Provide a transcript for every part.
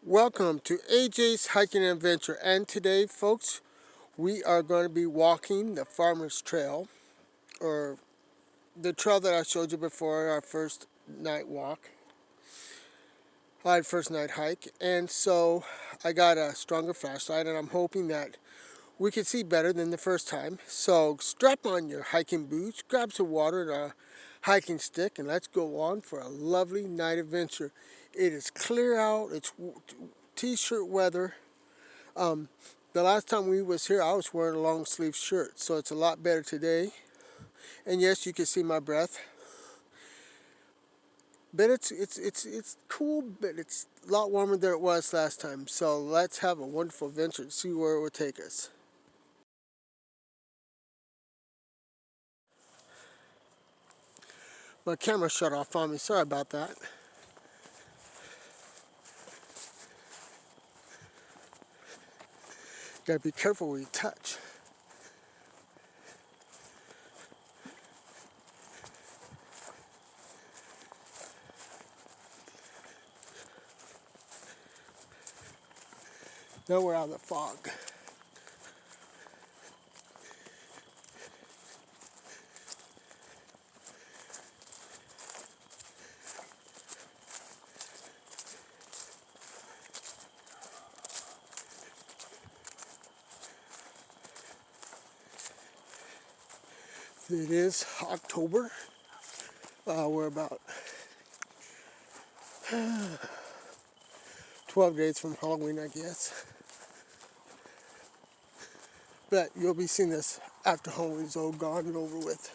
Welcome to AJ's Hiking Adventure, and today, folks, we are going to be walking the Farmer's Trail, or the trail that I showed you before, our first night walk, our first night hike. And so I got a stronger flashlight, and I'm hoping that we can see better than the first time. So strap on your hiking boots, grab some water and a hiking stick, and let's go on for a lovely night adventure. It is clear out, it's t-shirt weather. The last time we was here, I was wearing a long sleeve shirt, so it's a lot better today. And yes, you can see my breath. But it's cool, but it's a lot warmer than it was last time. So let's have a wonderful adventure and see where it will take us. My camera shut off on me. Sorry about that. Gotta be careful where you touch. Now we're out of the fog. It is October. We're about 12 days from Halloween, I guess. But you'll be seeing this after Halloween's all gone and over with.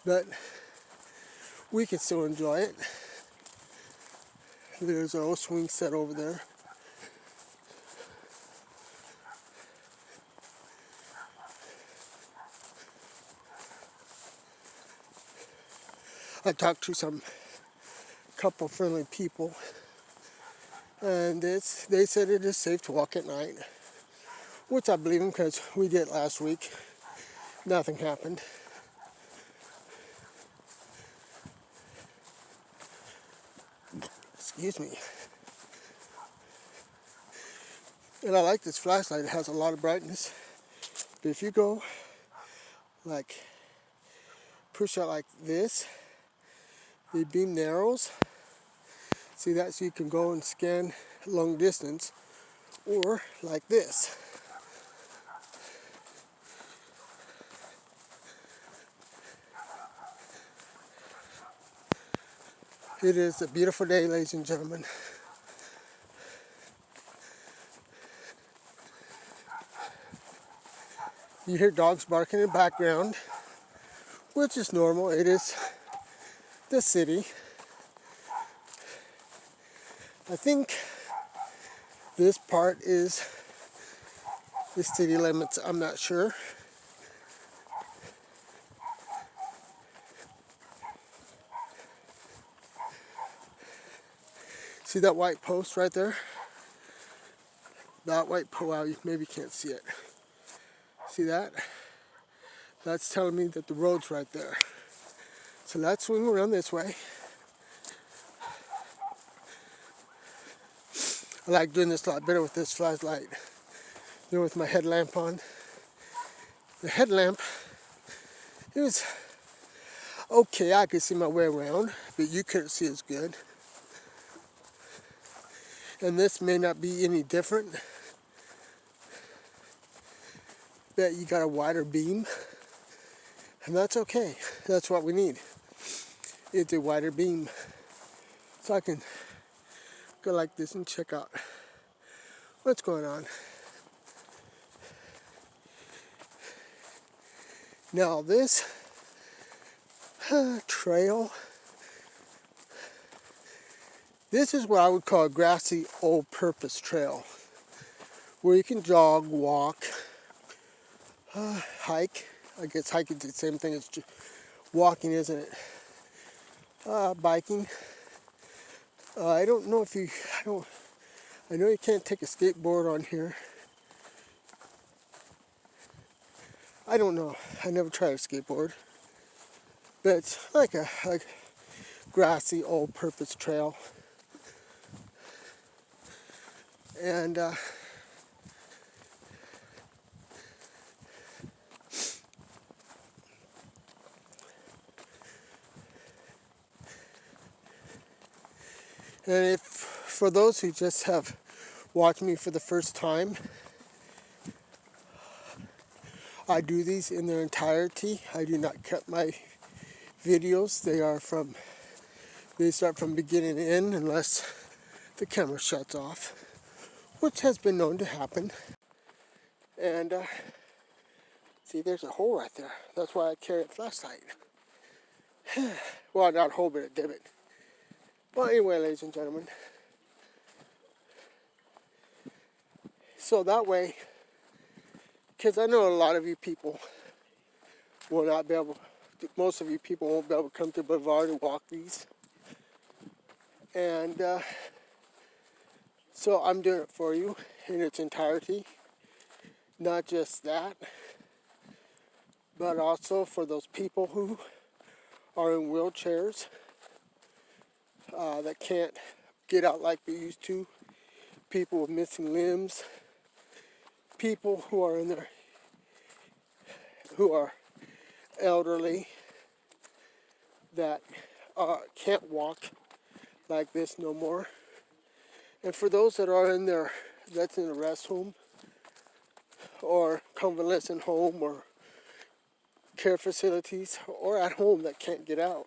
But we can still enjoy it. There's our old swing set over there. I talked to some couple friendly people, and they said it is safe to walk at night, which I believe them because we did last week. Nothing happened. Excuse me. And I like this flashlight. It has a lot of brightness. But if you go like push out like this, the beam narrows. See that? So you can go and scan long distance, or like this. It is a beautiful day, ladies and gentlemen. You hear dogs barking in the background, which is normal. It is the city. I think this part is the city limits. I'm not sure. See that white post right there? That white post, well, you maybe can't see it. See that? That's telling me that the road's right there. So let's swing around this way. I like doing this a lot better with this flashlight than with my headlamp on. The headlamp, it was okay, I could see my way around, but you couldn't see as good. And this may not be any different, but you got a wider beam, and that's okay. That's what we need. It's a wider beam. So I can go like this and check out what's going on. Now this trail, this is what I would call a grassy all-purpose trail, where you can jog, walk, hike. I guess hiking is the same thing as walking, isn't it? Biking. I don't know if you, I know you can't take a skateboard on here. I don't know. I never tried a skateboard. But it's like a grassy all-purpose trail. And if for those who just have watched me for the first time, I do these in their entirety. I do not cut my videos. They start from beginning to end unless the camera shuts off, which has been known to happen. And see, there's a hole right there. That's why I carry a flashlight. Well, not a hole, but a divot. Well, anyway, ladies and gentlemen. So that way, because I know a lot of you people will not be able, most of you people won't be able to come to Boulevard and walk these. And so I'm doing it for you in its entirety. Not just that, but also for those people who are in wheelchairs that can't get out like they used to. People with missing limbs. People who are who are elderly that can't walk like this no more. And for those that are that's in a rest home or convalescent home or care facilities or at home that can't get out,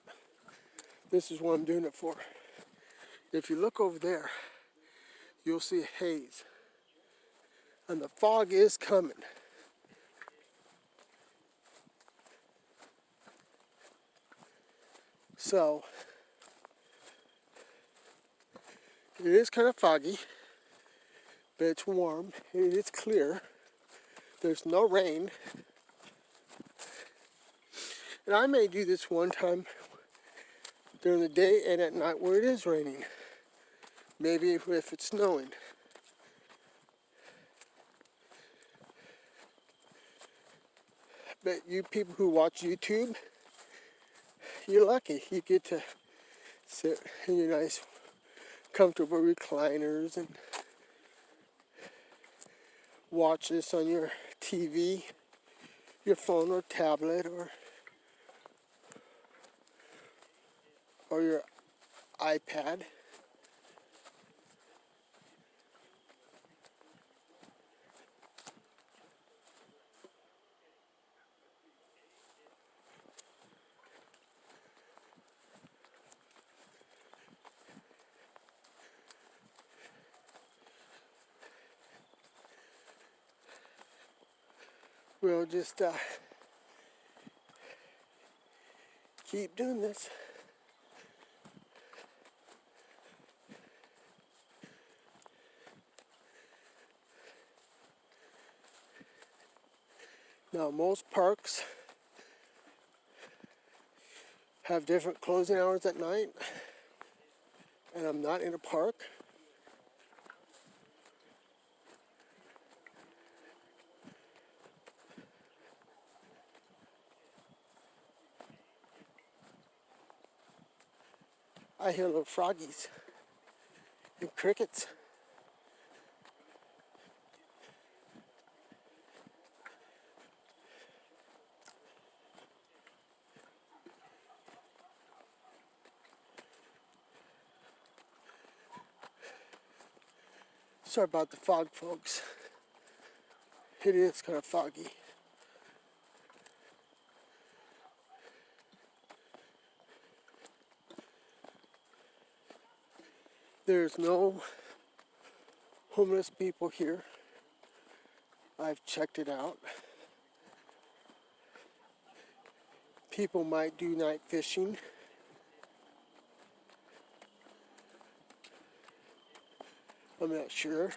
this is what I'm doing it for. If you look over there, you'll see a haze. And the fog is coming. So, it is kind of foggy, but it's warm. It is clear. There's no rain. And I may do this one time during the day and at night where it is raining. Maybe if it's snowing. But you people who watch YouTube, you're lucky. You get to sit in your nice, comfortable recliners and watch this on your TV, your phone or tablet or your iPad. We'll just keep doing this. Now, most parks have different closing hours at night, and I'm not in a park. I hear little froggies and crickets. Sorry about the fog, folks. It is kind of foggy. There's no homeless people here. I've checked it out. People might do night fishing. I'm not sure.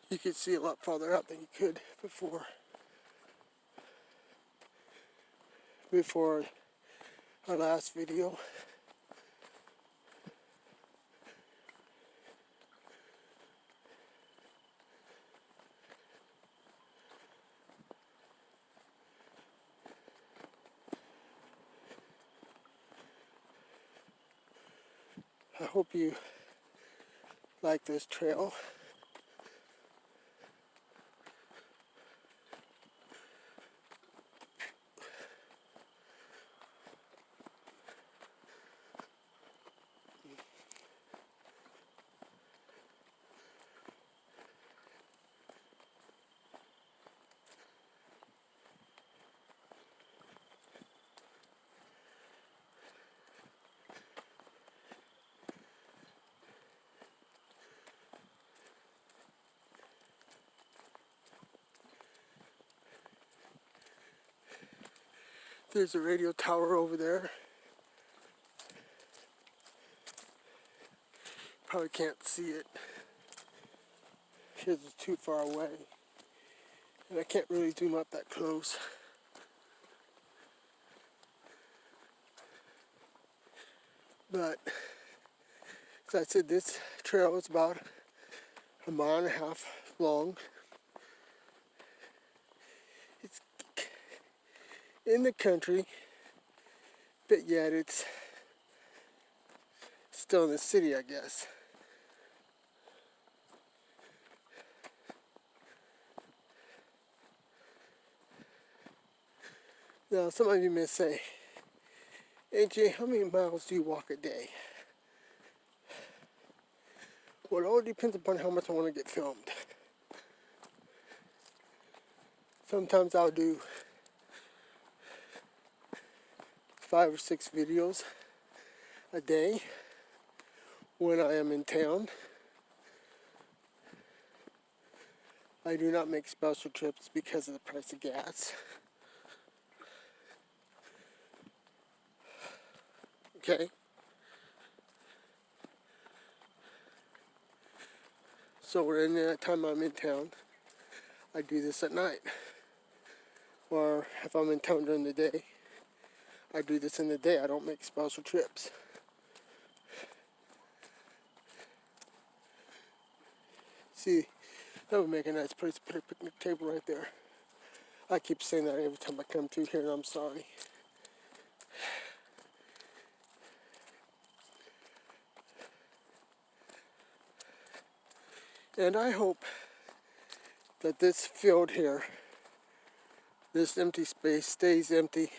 You could see a lot farther out than you could before. before our last video. I hope you like this trail. There's a radio tower over there. Probably can't see it because it's too far away. And I can't really zoom up that close. But, as I said, this trail is about 1.5 miles long. It's in the country, but yet it's still in the city, I guess. Now, some of you may say, AJ, how many miles do you walk a day? Well, it all depends upon how much I want to get filmed. Sometimes I'll do 5 or 6 videos a day when I am in town. I do not make special trips because of the price of gas. Okay? So when the time I'm in town, I do this at night. Or if I'm in town during the day, I do this in the day. I don't make special trips. See, that would make a nice place to put a picnic table right there. I keep saying that every time I come through here, and I'm sorry. And I hope that this field here, this empty space, stays empty,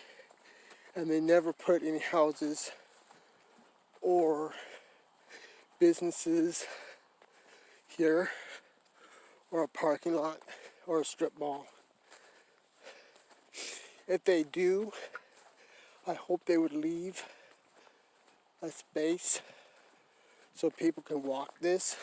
and they never put any houses or businesses here, or a parking lot, or a strip mall. If they do, I hope they would leave a space so people can walk this.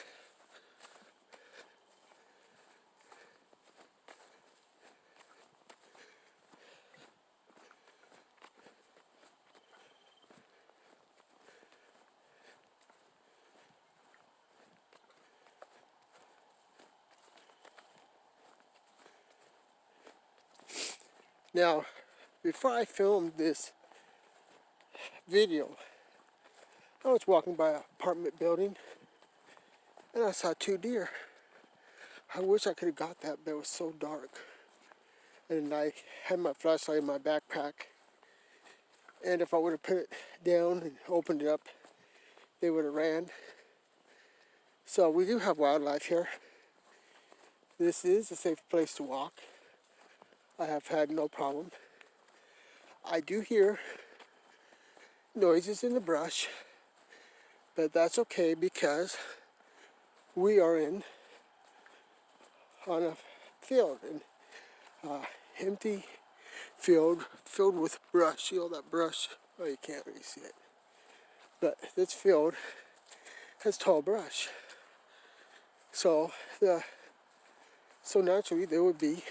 Now, before I filmed this video, I was walking by an apartment building and I saw 2 deer. I wish I could have got that, but it was so dark. And I had my flashlight in my backpack. And if I would have put it down and opened it up, they would have ran. So we do have wildlife here. This is a safe place to walk. I have had no problem. I do hear noises in the brush, but that's okay because we are on a field, an empty field filled with brush. See all that brush? Oh, you can't really see it. But this field has tall brush. So naturally there would be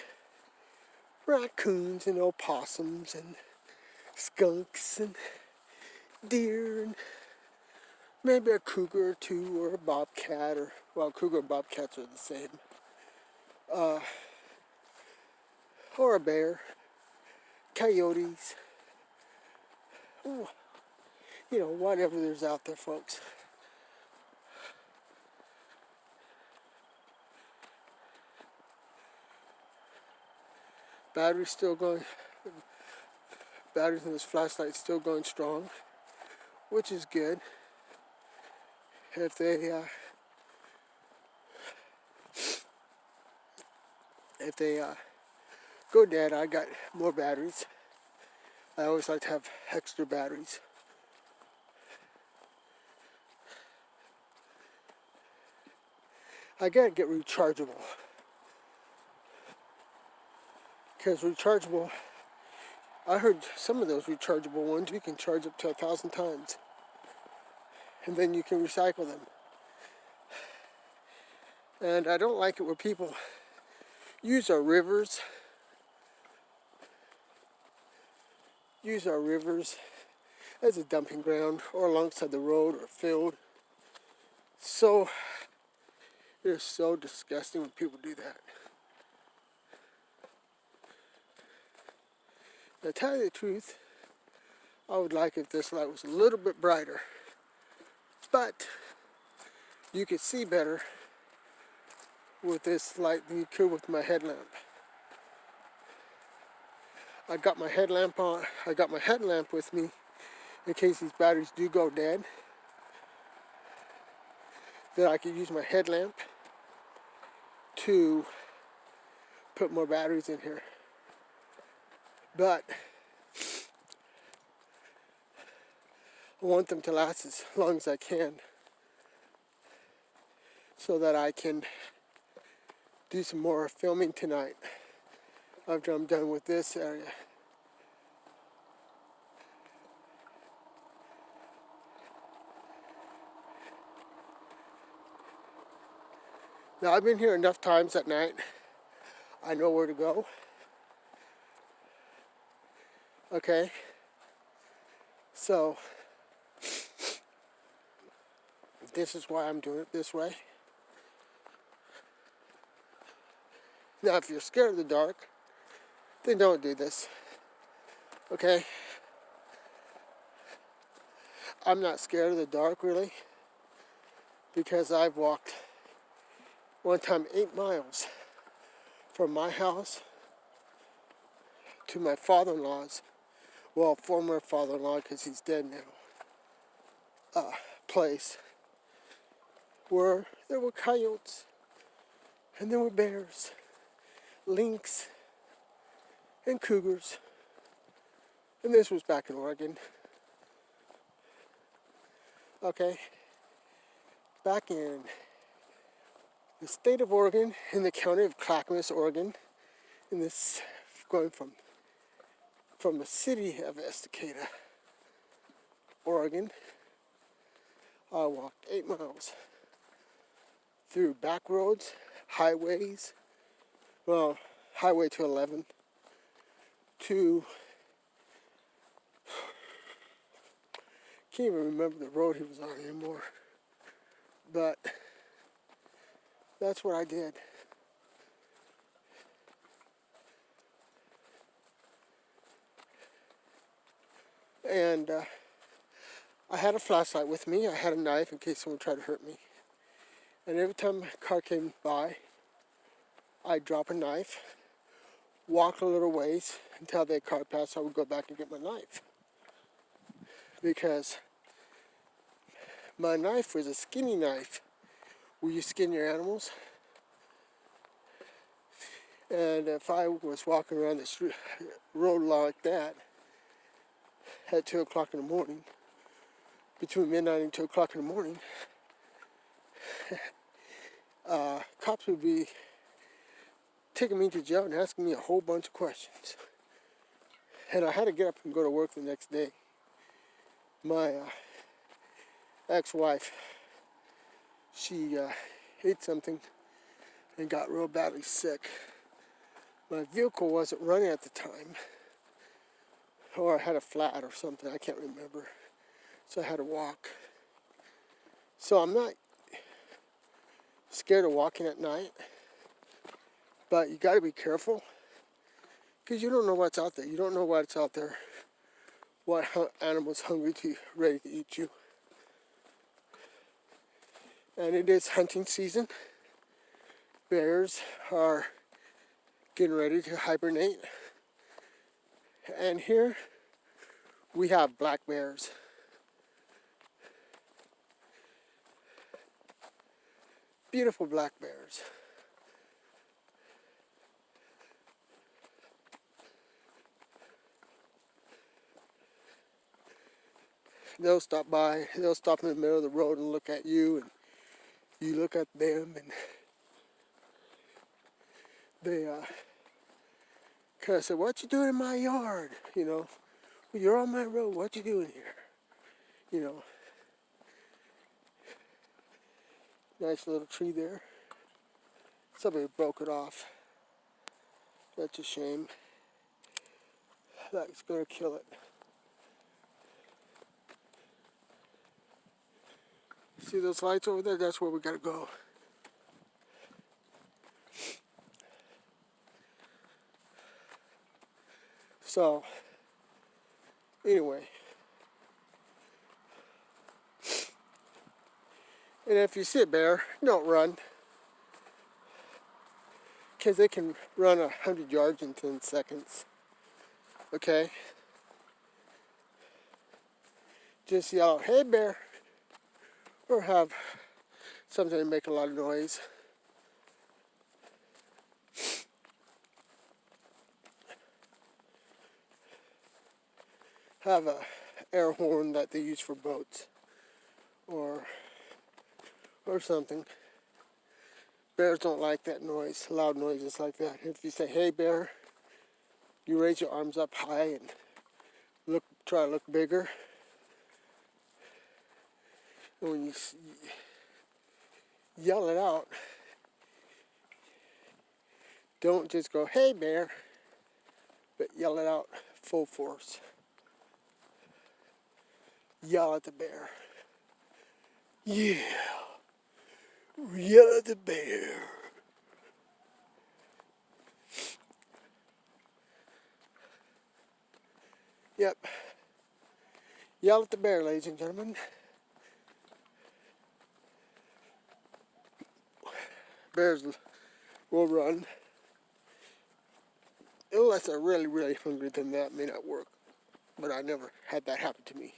raccoons and opossums and skunks and deer and maybe a cougar or 2 or a bobcat, or, well, cougar and bobcats are the same. Or a bear, coyotes, you know, whatever there's out there, folks. Battery's still going. Batteries in this flashlight still going strong, which is good. If they go dead, I got more batteries. I always like to have extra batteries. I gotta get rechargeable, because rechargeable, I heard some of those rechargeable ones you can charge up to 1,000 times, and then you can recycle them. And I don't like it where people use our rivers as a dumping ground, or alongside the road or field. So it's so disgusting when people do that. To tell you the truth, I would like if this light was a little bit brighter, but you could see better with this light than you could with my headlamp. I got my headlamp on. I got my headlamp with me in case these batteries do go dead, that I could use my headlamp to put more batteries in here. But I want them to last as long as I can, so that I can do some more filming tonight after I'm done with this area. Now, I've been here enough times at night. I know where to go. Okay? So, this is why I'm doing it this way. Now, if you're scared of the dark, then don't do this. Okay? I'm not scared of the dark, really, because I've walked one time 8 miles from my house to my father-in-law's, well, former father-in-law, because he's dead now, place, where there were coyotes, and there were bears, lynx, and cougars. And this was back in Oregon. Okay? Back in the state of Oregon, in the county of Clackamas, Oregon, in this, going from the city of Estacada, Oregon, I walked 8 miles through back roads, highways, well, Highway 211, to, can't even remember the road he was on anymore, but that's what I did. And I had a flashlight with me. I had a knife in case someone tried to hurt me. And every time a car came by, I'd drop a knife, walk a little ways until that car passed, so I would go back and get my knife. Because my knife was a skinny knife. Where you skin your animals. And if I was walking around the street, road like that at 2 o'clock in the morning, between midnight and 2 o'clock in the morning, cops would be taking me to jail and asking me a whole bunch of questions. And I had to get up and go to work the next day. My ex-wife, she ate something and got real badly sick. My vehicle wasn't running at the time, or I had a flat or something, I can't remember. So I had to walk. So I'm not scared of walking at night, but you got to be careful, because you don't know what's out there. You don't know what's out there what animal's hungry to ready to eat you. And it is hunting season. Bears are getting ready to hibernate. And here we have black bears. Beautiful black bears. They'll stop by, they'll stop in the middle of the road and look at you, and you look at them, and they kind of say, "What you doing in my yard?" You know, "Well, you're on my road, what you doing here?" You know, nice little tree there. Somebody broke it off. That's a shame. That's gonna kill it. See those lights over there? That's where we gotta go. So, anyway. And if you see a bear, don't run. Because they can run 100 yards in 10 seconds. Okay? Just yell, "Hey bear!" Or have something to make a lot of noise. Have a air horn that they use for boats. Or something. Bears don't like that noise, loud noises like that. If you say, "Hey bear," you raise your arms up high and try to look bigger. And when you yell it out, don't just go, "Hey bear," but yell it out full force. Yell at the bear. Yeah, yell at the bear. Yep. Yell at the bear, ladies and gentlemen. Bears will run. Unless they're really, really hungry, then that may not work. But I never had that happen to me.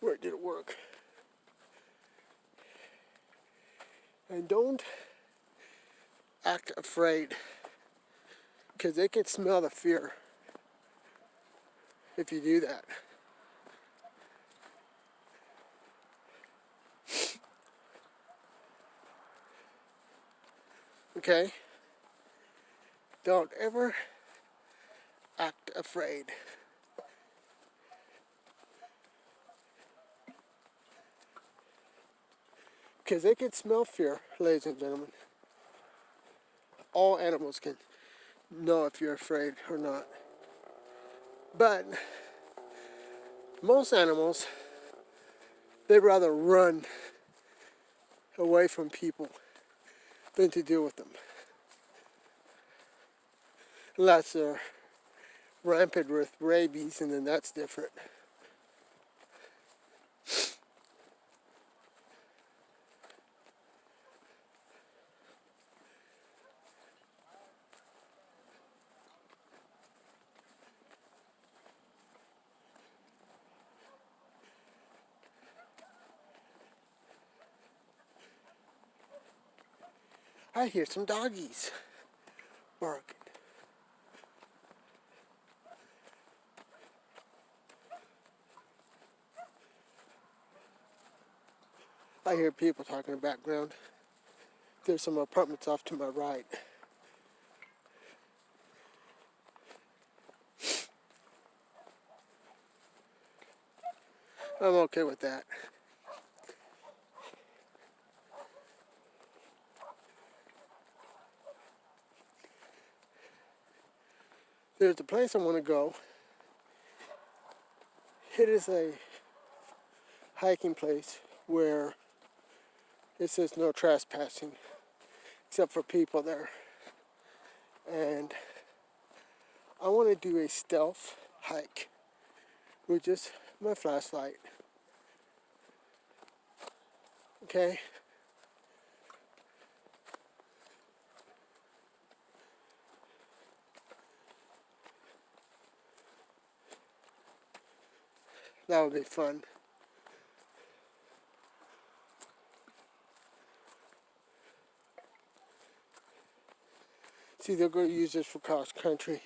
Where did it work? And don't act afraid. Because they can smell the fear if you do that. Okay? Don't ever act afraid. Because they can smell fear, ladies and gentlemen. All animals can know if you're afraid or not. But most animals, they'd rather run away from people than to deal with them. Unless they're rampant with rabies, and then that's different. I hear some doggies barking. I hear people talking in the background. There's some apartments off to my right. I'm okay with that. There's a place I want to go. It is a hiking place where it says no trespassing, except for people there. And I want to do a stealth hike with just my flashlight. Okay? That would be fun. See, they're going to use this for cross country.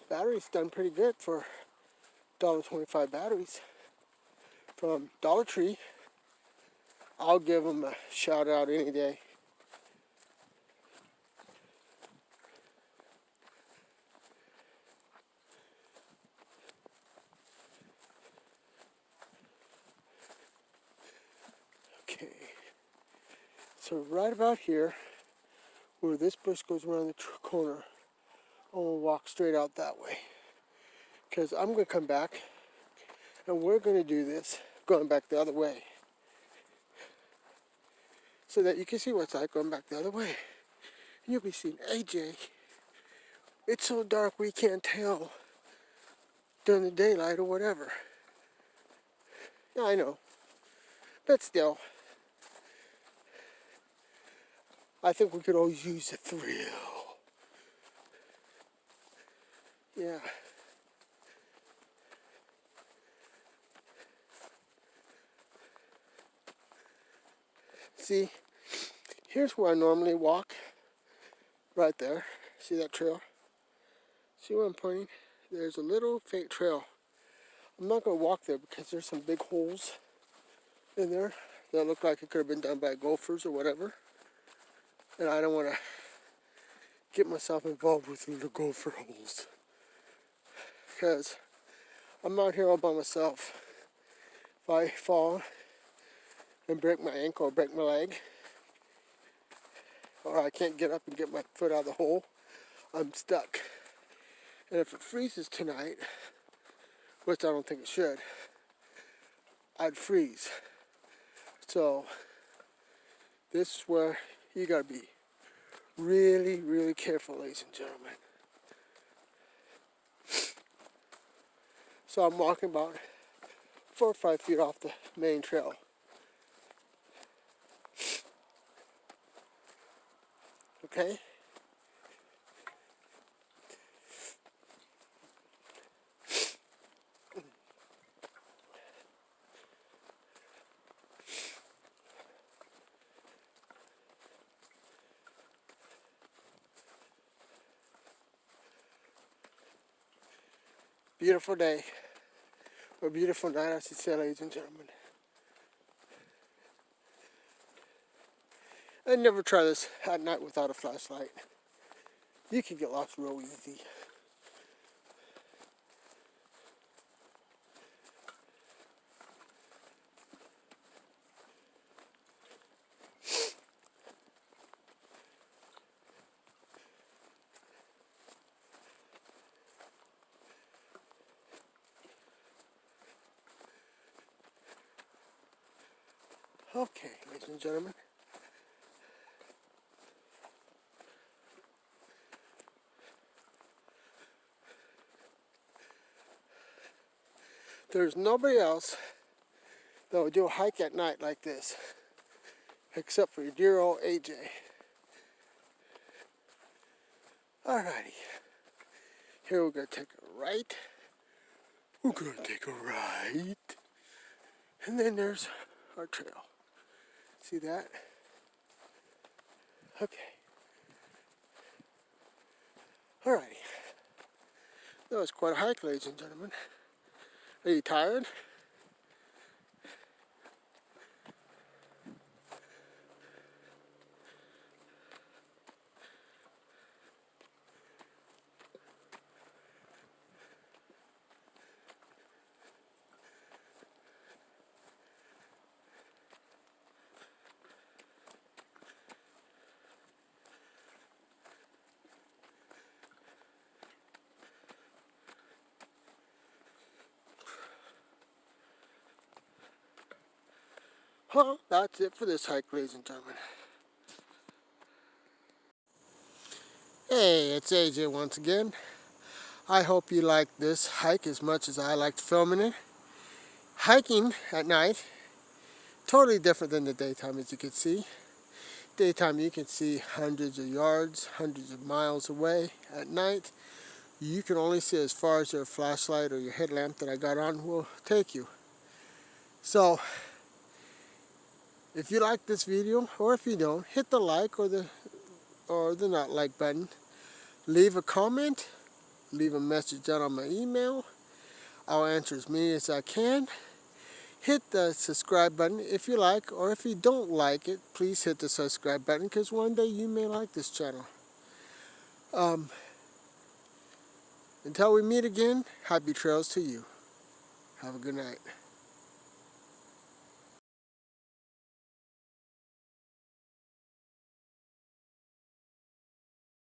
Battery's done pretty good for $1.25 batteries from Dollar Tree. I'll give them a shout out any day. Okay, so right about here, where this bush goes around the corner, I'm going to walk straight out that way. Because I'm going to come back, and we're going to do this going back the other way. So that you can see what it's like going back the other way. And you'll be seeing, AJ, it's so dark we can't tell during the daylight or whatever. Yeah, I know. But still, I think we could always use the thrill. Yeah. See, here's where I normally walk. Right there. See that trail? See where I'm pointing? There's a little faint trail. I'm not going to walk there because there's some big holes in there that look like it could have been done by gophers or whatever. And I don't want to get myself involved with little gopher holes. Because I'm out here all by myself. If I fall and break my ankle or break my leg, or I can't get up and get my foot out of the hole, I'm stuck. And if it freezes tonight, which I don't think it should, I'd freeze. So this is where you gotta be really, really careful, ladies and gentlemen. So I'm walking about 4 or 5 feet off the main trail. Okay? Beautiful day, or beautiful night, I should say, ladies and gentlemen. I'd never try this at night without a flashlight. You can get lost real easy. Okay, ladies and gentlemen. There's nobody else that would do a hike at night like this, except for your dear old AJ. Alrighty, here we're going to take a right. We're going to take a right. And then there's our trail. See that? Okay. Alrighty. That was quite a hike, ladies and gentlemen. Are you tired? Well, that's it for this hike, ladies and gentlemen. Hey, it's AJ once again. I hope you like this hike as much as I liked filming it. Hiking at night, totally different than the daytime, as you can see. Daytime you can see hundreds of yards, hundreds of miles away. At night, you can only see as far as your flashlight or your headlamp that I got on will take you. So, if you like this video, or if you don't, hit the like or the not like button. Leave a comment, leave a message down on my email. I'll answer as many as I can. Hit the subscribe button if you like, or if you don't like it, please hit the subscribe button, because one day you may like this channel. Until we meet again, happy trails to you. Have a good night.